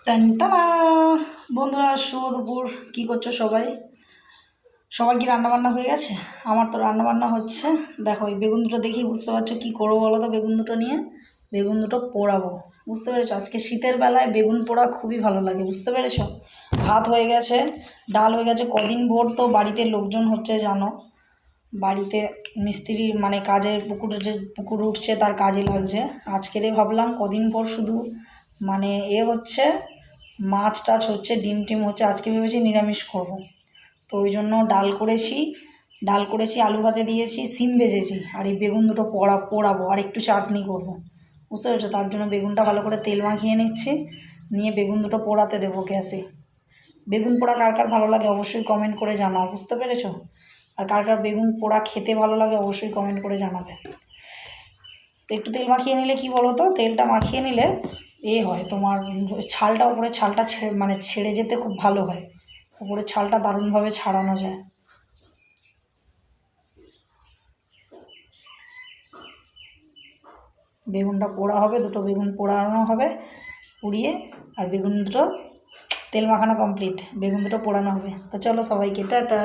টানটানা বন্ধুরা, শুভ দুপুর। কী করছো সবাই? সবার কি রান্নাবান্না হয়ে গেছে? আমার তো রান্নাবান্না হচ্ছে। দেখো, এই বেগুন দুটো দেখেই বুঝতে পারছো কী করবো বলো তো। বেগুন দুটো নিয়ে বেগুন দুটো পোড়াবো, বুঝতে পেরেছো? আজকে শীতের বেলায় বেগুন পোড়া খুবই ভালো লাগে, বুঝতে পেরেছো? ভাত হয়ে গেছে, ডাল হয়ে গেছে। কদিন ভোর তো বাড়িতে লোকজন হচ্ছে জানো, বাড়িতে মিস্ত্রি মানে কাজের পুকুর উঠছে, তার কাজে লাগছে। আজকেরে ভাবলাম কদিন পর শুধু মানে হচ্ছে, মাছ টাছ হচ্ছে, ডিম টিম হচ্ছে, আজকে ভেবেছি নিরামিষ করব। তো ওই জন্য ডাল করেছি, আলু ভাতে দিয়েছি, সিম ভেজেছি, আর এই বেগুন দুটো পোড়াবো আর একটু চাটনি করব, বুঝতে পেরেছো? তার জন্য বেগুনটা ভালো করে তেল মাখিয়ে নিচ্ছি, নিয়ে বেগুন দুটো পোড়াতে দেবো গ্যাসে। বেগুন পোড়া কার কার ভালো লাগে অবশ্যই কমেন্ট করে জানাও, বুঝতে পেরেছো? আর কার কার বেগুন পোড়া খেতে ভালো লাগে অবশ্যই কমেন্ট করে জানাবে। তো একটু তেল মাখিয়ে নিলে কি বলো তো, তেলটা মাখিয়ে নিলে হয় তোমার ছালটা, উপরে ছালটা ছেড়ে যেতে খুব ভালো হয়। উপরের ছালটা দারুণভাবে ছাড়ানো যায়। বেগুনটা পোড়া হবে, দুটো বেগুন পোড়ানো হবে, পুড়িয়ে, আর বেগুন দুটো তেল মাখানো কমপ্লিট, বেগুন দুটো পোড়ানো হবে। তো চলো সবাইকে টাটা।